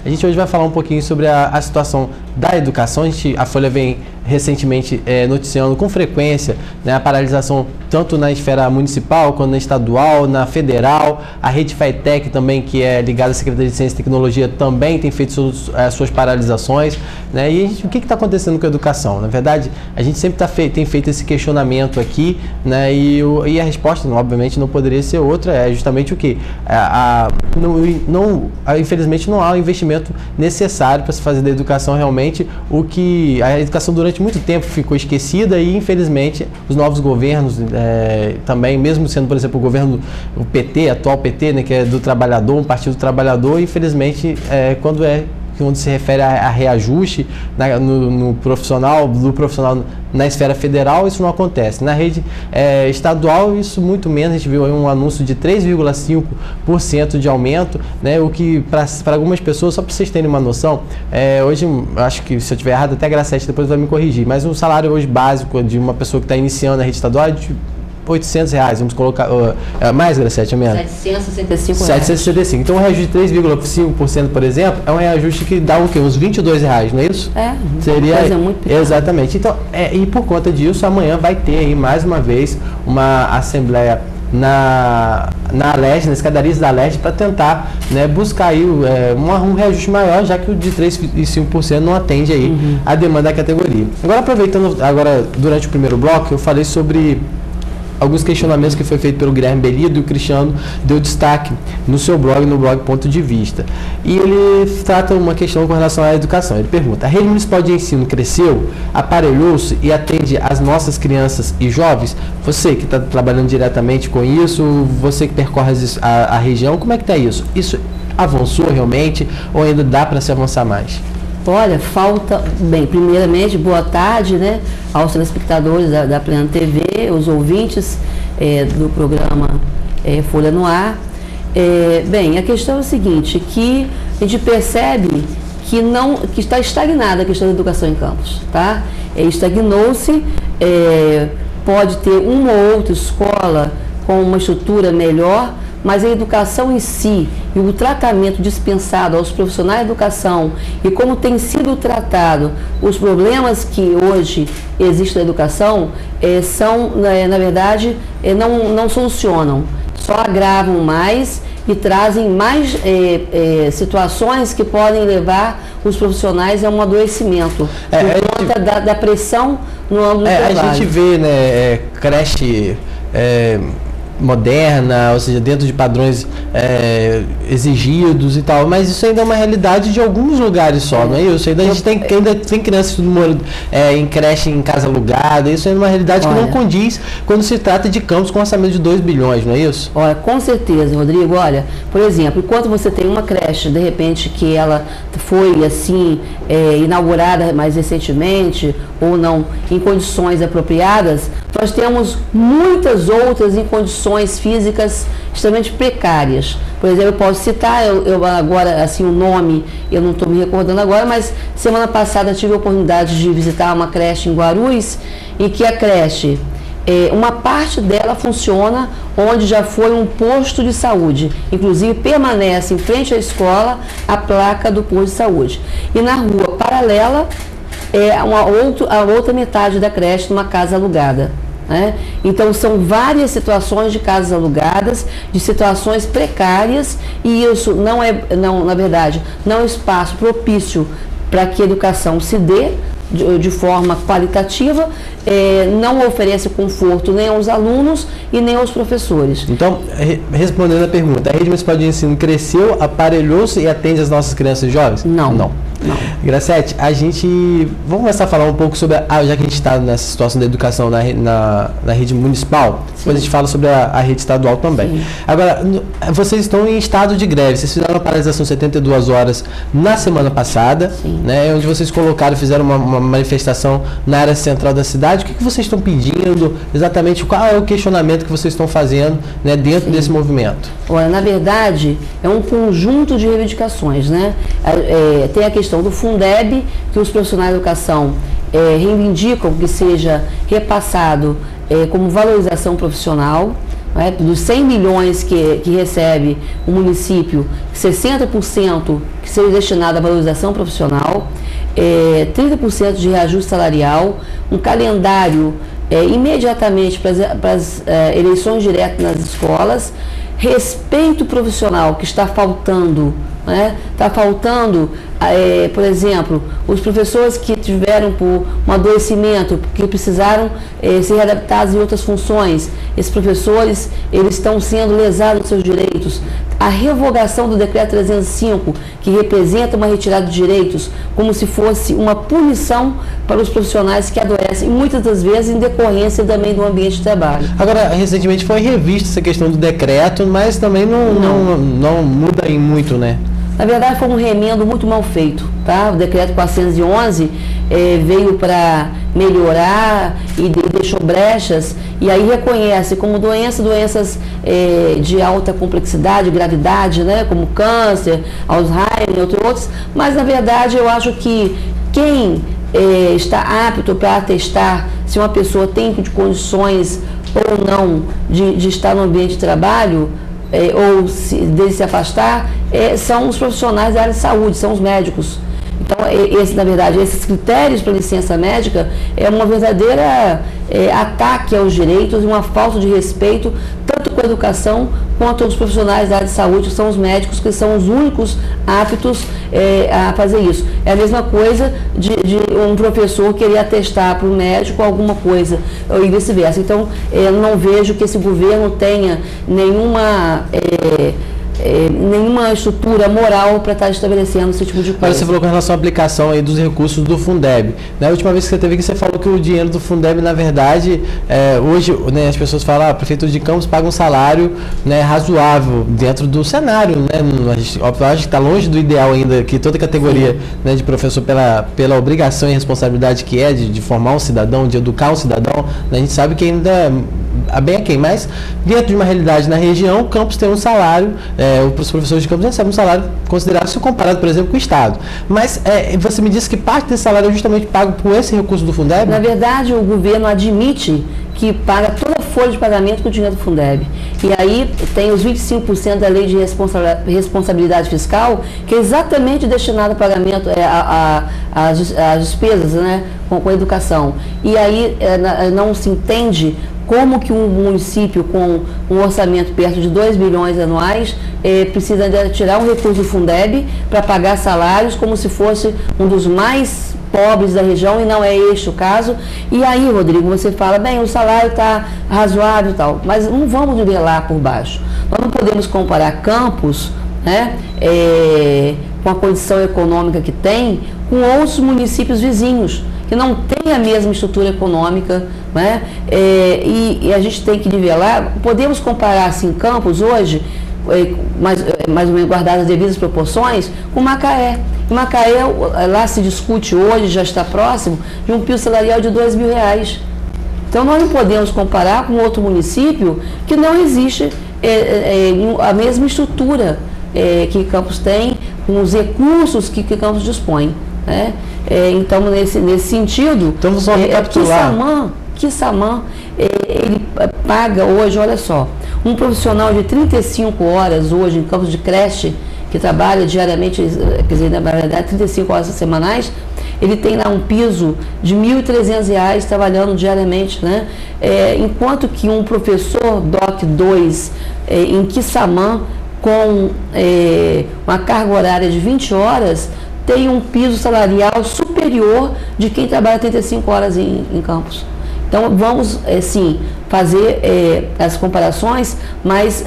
A gente hoje vai falar um pouquinho sobre a situação da educação. A Folha vem recentemente noticiando com frequência, né, a paralisação tanto na esfera municipal quanto na estadual, na federal. A Rede FATEC também, que é ligada à Secretaria de Ciência e Tecnologia, também tem feito suas paralisações, né? E o que está acontecendo com a educação? Na verdade, a gente sempre tem feito esse questionamento aqui, né? E a resposta, obviamente, não poderia ser outra, é justamente o quê? Infelizmente, não há o investimento necessário para se fazer da educação realmente o que a educação durante muito tempo ficou esquecida e, infelizmente, os novos governos também, mesmo sendo, por exemplo, o governo, o PT, atual PT, né, que é do trabalhador, um partido do trabalhador, infelizmente, quando se refere a reajuste do profissional na esfera federal, isso não acontece. Na rede estadual, isso muito menos. A gente viu aí um anúncio de 3,5% de aumento, né, o que para algumas pessoas, só para vocês terem uma noção, hoje, acho que se eu estiver errado, até a Gracete depois vai me corrigir, mas um salário hoje básico de uma pessoa que está iniciando na rede estadual é de R$800, vamos colocar, mais, Gracete, ou menos? R$765. 765. Então, um reajuste de 3,5%, por exemplo, é um reajuste que dá o quê? Uns R$22, não é isso? Seria coisa muito pequena. Exatamente. Então, e por conta disso, amanhã vai ter aí, mais uma vez, uma assembleia na Alerj, nas escadarias da Alerj, para tentar, né, buscar aí um reajuste maior, já que o de 3,5% não atende aí a demanda da categoria. Agora, aproveitando, durante o primeiro bloco, eu falei sobre alguns questionamentos que foi feito pelo Guilherme Belido, e o Cristiano deu destaque no seu blog, no blog Ponto de Vista. E ele trata uma questão com relação à educação. Ele pergunta: a rede municipal de ensino cresceu, aparelhou-se e atende às nossas crianças e jovens? Você que está trabalhando diretamente com isso, você que percorre a região, como é que está isso? Isso avançou realmente ou ainda dá para se avançar mais? Olha, falta... Bem, primeiramente, boa tarde, né, aos telespectadores da Plena TV, os ouvintes do programa Folha no Ar. Bem, a questão é o seguinte, que a gente percebe que está estagnada a questão da educação em Campos, tá? Estagnou-se, pode ter uma ou outra escola com uma estrutura melhor, mas a educação em si e o tratamento dispensado aos profissionais de educação e como tem sido tratado os problemas que hoje existem na educação são, na verdade, não solucionam, só agravam mais e trazem mais situações que podem levar os profissionais a um adoecimento por conta da pressão no âmbito do trabalho. A gente vê, né, creche moderna, ou seja, dentro de padrões exigidos e tal, mas isso ainda é uma realidade de alguns lugares só, não é isso? Ainda a gente ainda tem crianças em creche em casa alugada, isso é uma realidade que não condiz quando se trata de Campos com orçamento de 2 bilhões, não é isso? Olha, com certeza, Rodrigo. Olha, por exemplo, enquanto você tem uma creche, de repente, que ela foi assim inaugurada mais recentemente ou não em condições apropriadas, nós temos muitas outras em condições físicas extremamente precárias. Por exemplo, eu posso citar, eu agora, assim, o nome, eu não estou me recordando agora, mas semana passada tive a oportunidade de visitar uma creche em Guarulhos, e que a creche, uma parte dela funciona onde já foi um posto de saúde, inclusive permanece em frente à escola a placa do posto de saúde. E na rua paralela, a outra metade da creche numa casa alugada. Então são várias situações de casas alugadas, de situações precárias, e isso na verdade, não é um espaço propício para que a educação se dê de forma qualitativa, não oferece conforto nem aos alunos e nem aos professores. Então, respondendo a pergunta, a rede municipal de ensino cresceu, aparelhou-se e atende as nossas crianças e jovens? Não. Gracete, vamos começar a falar um pouco sobre, já que a gente está nessa situação da educação na rede municipal, depois a gente fala sobre a rede estadual também. Sim. Agora, vocês estão em estado de greve, vocês fizeram uma paralisação de 72 horas na semana passada, né, onde vocês fizeram uma manifestação na área central da cidade. O que vocês estão pedindo, exatamente qual é o questionamento que vocês estão fazendo, né, dentro desse movimento? Olha, na verdade, é um conjunto de reivindicações, né? Tem a questão do Fundeb, que os profissionais de educação reivindicam que seja repassado como valorização profissional, dos 100 milhões que recebe o município, 60% que seja destinado à valorização profissional, 30% de reajuste salarial, um calendário imediatamente para as eleições diretas nas escolas, respeito profissional que está faltando. Está faltando, por exemplo, os professores que tiveram por um adoecimento, que precisaram ser readaptados em outras funções, esses professores eles estão sendo lesados nos seus direitos. A revogação do decreto 305, que representa uma retirada de direitos, como se fosse uma punição para os profissionais que adoecem, muitas das vezes em decorrência também do ambiente de trabalho. Agora, recentemente foi revista essa questão do decreto, mas também não muda em muito, né? Na verdade, foi um remendo muito mal feito, tá? O decreto 411 veio para melhorar e deixou brechas, e aí reconhece como doenças de alta complexidade, gravidade, né? Como câncer, Alzheimer, entre outros, mas na verdade eu acho que quem está apto para atestar se uma pessoa tem condições ou não de estar no ambiente de trabalho, ou de se afastar, são os profissionais da área de saúde, são os médicos. Então, na verdade, esses critérios para licença médica é uma verdadeira ataque aos direitos e uma falta de respeito, tanto com a educação quanto aos profissionais da área de saúde, que são os médicos, que são os únicos aptos a fazer isso. É a mesma coisa de um professor querer atestar para o médico alguma coisa, e vice-versa. Então, eu não vejo que esse governo tenha nenhuma estrutura moral para estar estabelecendo esse tipo de coisa. Você falou com relação à aplicação aí dos recursos do Fundeb. Na última vez que você teve aqui, você falou que o dinheiro do Fundeb, na verdade, hoje, né, as pessoas falam, a Prefeitura de Campos paga um salário, né, razoável dentro do cenário, né? Acho que está longe do ideal ainda, que toda categoria, né, de professor, pela obrigação e responsabilidade que é de formar um cidadão, de educar um cidadão, né, a gente sabe que ainda bem aqui, mas dentro de uma realidade na região, Campos tem um salário, os professores de Campos recebem um salário considerado se comparado, por exemplo, com o Estado. Mas você me disse que parte desse salário é justamente pago por esse recurso do Fundeb? Na verdade, o governo admite que paga toda a folha de pagamento com o dinheiro do Fundeb. E aí tem os 25% da lei de responsabilidade fiscal, que é exatamente destinado a pagamento, às despesas, né, com a educação. E aí não se entende como que um município com um orçamento perto de 2 bilhões anuais precisa ainda tirar um recurso do Fundeb para pagar salários como se fosse um dos mais pobres da região, e não é este o caso. E aí, Rodrigo, você fala, bem, o salário está razoável e tal, mas não vamos nivelar por baixo. Nós não podemos comparar Campos, né, com a condição econômica que tem, com outros municípios vizinhos, que não tem a mesma estrutura econômica, né? E a gente tem que nivelar. Podemos comparar assim Campos hoje, mais ou menos guardadas as devidas proporções, com Macaé. Em Macaé, lá se discute hoje, já está próximo, de um piso salarial de R$2 mil. Então nós não podemos comparar com outro município que não existe a mesma estrutura que Campos tem, com os recursos que Campos dispõe, né? Então, nesse sentido, então, vamos só recapitular. Quissamã, ele paga hoje, olha só, um profissional de 35 horas hoje em Campos de creche, que trabalha diariamente, quer dizer, na verdade, 35 horas semanais, ele tem lá um piso de R$ 1.300 trabalhando diariamente, né? Enquanto que um professor DOC 2 em Quissamã, com uma carga horária de 20 horas, tem um piso salarial superior de quem trabalha 35 horas em Campos. Então, vamos, sim, fazer as comparações, mas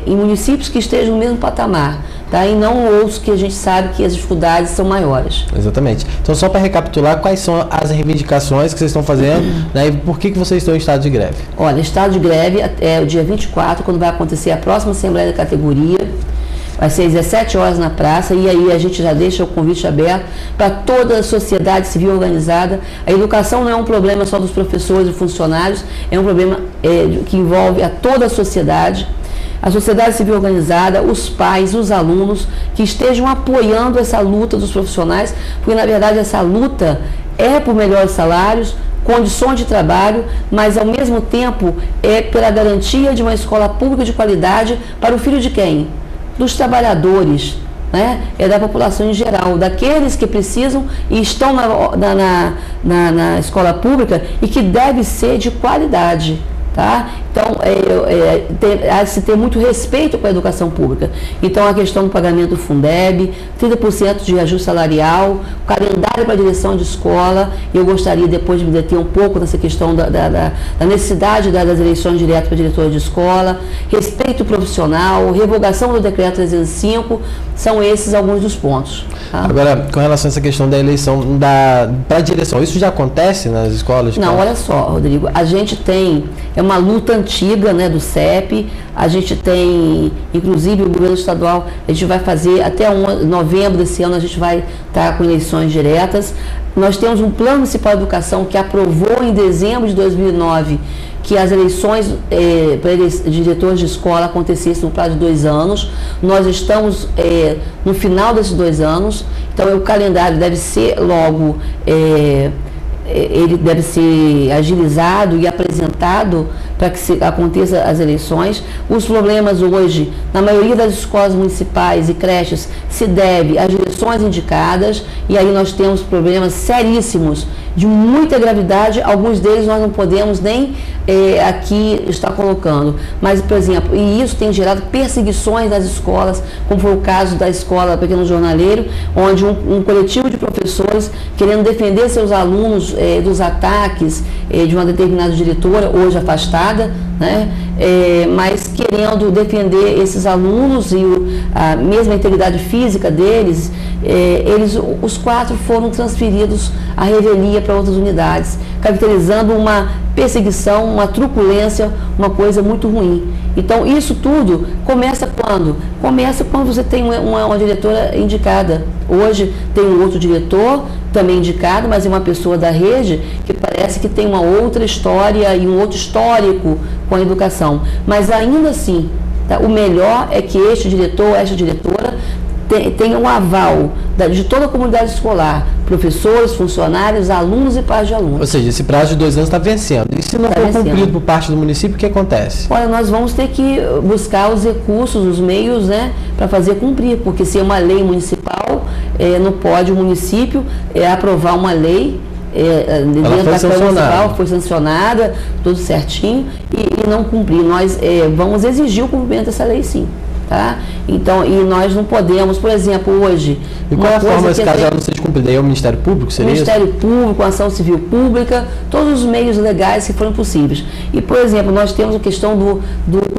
em municípios que estejam no mesmo patamar, tá? E não outros que a gente sabe que as dificuldades são maiores. Exatamente. Então, só para recapitular, quais são as reivindicações que vocês estão fazendo, né, e por que vocês estão em estado de greve? Olha, estado de greve é o dia 24, quando vai acontecer a próxima Assembleia da Categoria. Vai ser às 17 horas na praça, e aí a gente já deixa o convite aberto para toda a sociedade civil organizada. A educação não é um problema só dos professores e funcionários, é um problema que envolve a toda a sociedade civil organizada, os pais, os alunos, que estejam apoiando essa luta dos profissionais, porque na verdade essa luta é por melhores salários, condições de trabalho, mas ao mesmo tempo pela garantia de uma escola pública de qualidade para o filho de quem? Dos trabalhadores, né? Da população em geral, daqueles que precisam e estão na escola pública e que deve ser de qualidade. Tá? Então, há de se ter muito respeito com a educação pública. Então, a questão do pagamento do Fundeb, 30% de ajuste salarial, o calendário para a direção de escola. Eu gostaria depois de me deter um pouco nessa questão da necessidade das eleições diretas para diretor de escola, respeito profissional, revogação do decreto 305, são esses alguns dos pontos. Tá? Agora, com relação a essa questão da eleição para a direção, isso já acontece nas escolas? Não, olha só, Rodrigo, a gente tem... uma luta antiga, né, do CEP. A gente tem, inclusive, o governo estadual, a gente vai fazer até novembro desse ano, a gente vai estar com eleições diretas. Nós temos um plano municipal de educação que aprovou em dezembro de 2009 que as eleições para diretores de escola acontecessem no prazo de 2 anos. Nós estamos no final desses 2 anos, então o calendário deve ser logo... ele deve ser agilizado e apresentado para que aconteça as eleições. Os problemas hoje, na maioria das escolas municipais e creches, se deve às direções indicadas, e aí nós temos problemas seríssimos, de muita gravidade, alguns deles nós não podemos nem aqui estar colocando. Mas, por exemplo, e isso tem gerado perseguições nas escolas, como foi o caso da escola Pequeno Jornaleiro, onde um coletivo de professores, querendo defender seus alunos dos ataques de uma determinada diretora, hoje afastada, né? Mas querendo defender esses alunos e a mesma integridade física deles, os 4 foram transferidos à revelia para outras unidades, caracterizando uma perseguição, uma truculência, uma coisa muito ruim. Então, isso tudo começa quando? Começa quando você tem uma diretora indicada. Hoje tem um outro diretor também indicado, mas é uma pessoa da rede que parece que tem uma outra história e um outro histórico com a educação. Mas ainda assim, tá, o melhor é que este diretor, esta diretora, tenha um aval de toda a comunidade escolar, professores, funcionários, alunos e pais de alunos. Ou seja, esse prazo de 2 anos está vencendo. E se não for cumprido por parte do município, o que acontece? Olha, nós vamos ter que buscar os recursos, os meios, né, para fazer cumprir, porque se é uma lei municipal, não pode o município aprovar uma lei dentro da Câmara Municipal, foi sancionada, tudo certinho, e não cumprir. Nós vamos exigir o cumprimento dessa lei, sim. Tá? Então, e nós não podemos, por exemplo, hoje... E qual é a forma, esse caso, ela não seja cumprida? É o Ministério Público, seria isso? Ministério Público, a ação civil pública, todos os meios legais que forem possíveis. E, por exemplo, nós temos a questão do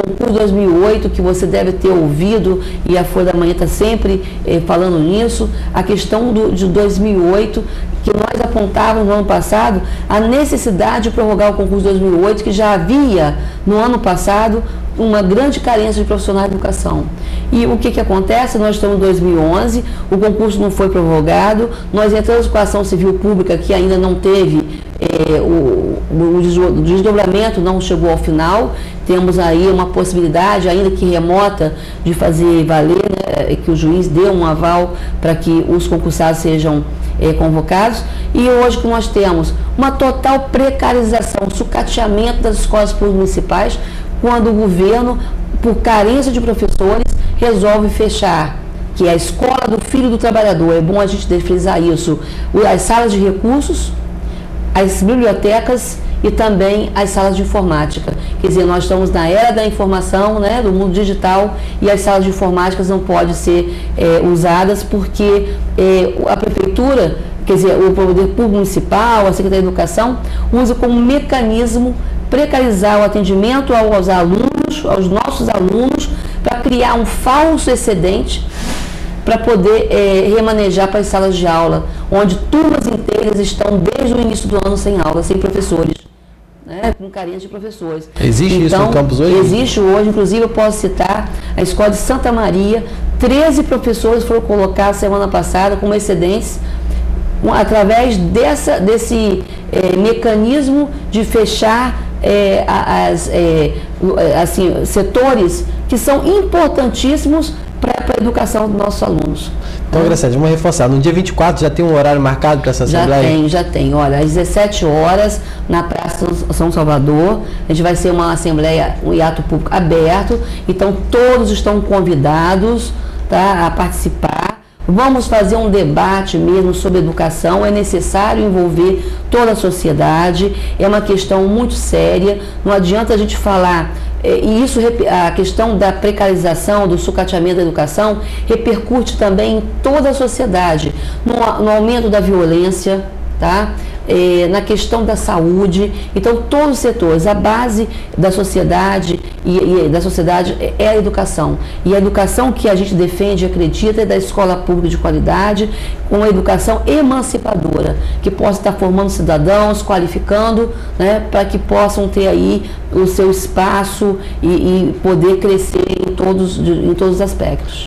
concurso 2008, que você deve ter ouvido, e a Folha da Manhã está sempre falando nisso, a questão de 2008, que nós apontávamos no ano passado, a necessidade de prorrogar o concurso 2008, que já havia, no ano passado, uma grande carência de profissionais de educação. E o que acontece? Nós estamos em 2011, o concurso não foi prorrogado, nós entramos com a ação civil pública que ainda não teve, o desdobramento não chegou ao final, temos aí uma possibilidade, ainda que remota, de fazer valer, né, que o juiz dê um aval para que os concursados sejam convocados. E hoje que nós temos uma total precarização, sucateamento das escolas públicas municipais, quando o governo, por carência de professores, resolve fechar, que é a escola do filho do trabalhador, é bom a gente frisar isso, as salas de recursos, as bibliotecas e também as salas de informática. Quer dizer, nós estamos na era da informação, né, do mundo digital, e as salas de informática não podem ser usadas porque a prefeitura, quer dizer, o Poder Público Municipal, a Secretaria de Educação, usa como mecanismo precarizar o atendimento aos alunos, aos nossos alunos, para criar um falso excedente para poder remanejar para as salas de aula, onde turmas inteiras estão desde o início do ano sem aula, sem professores, né, com carência de professores. Existe então, isso no campus hoje? Existe hoje, inclusive eu posso citar a escola de Santa Maria, 13 professores foram colocados semana passada como excedentes, através desse mecanismo de fechar setores que são importantíssimos para a educação dos nossos alunos. Então, Graciela, vamos reforçar. No dia 24 já tem um horário marcado para essa assembleia? Já tem. Olha, às 17 horas, na Praça São Salvador, a gente vai ser uma assembleia, um hiato público aberto, então todos estão convidados, tá, a participar. Vamos fazer um debate mesmo sobre educação, é necessário envolver toda a sociedade, é uma questão muito séria, não adianta a gente falar, e isso, a questão da precarização, do sucateamento da educação, repercute também em toda a sociedade, no aumento da violência, tá? Na questão da saúde. Então todos os setores, a base da sociedade e da sociedade é a educação, e a educação que a gente defende e acredita é da escola pública de qualidade, com uma educação emancipadora, que possa estar formando cidadãos, qualificando, né, para que possam ter aí o seu espaço e poder crescer em todos os aspectos.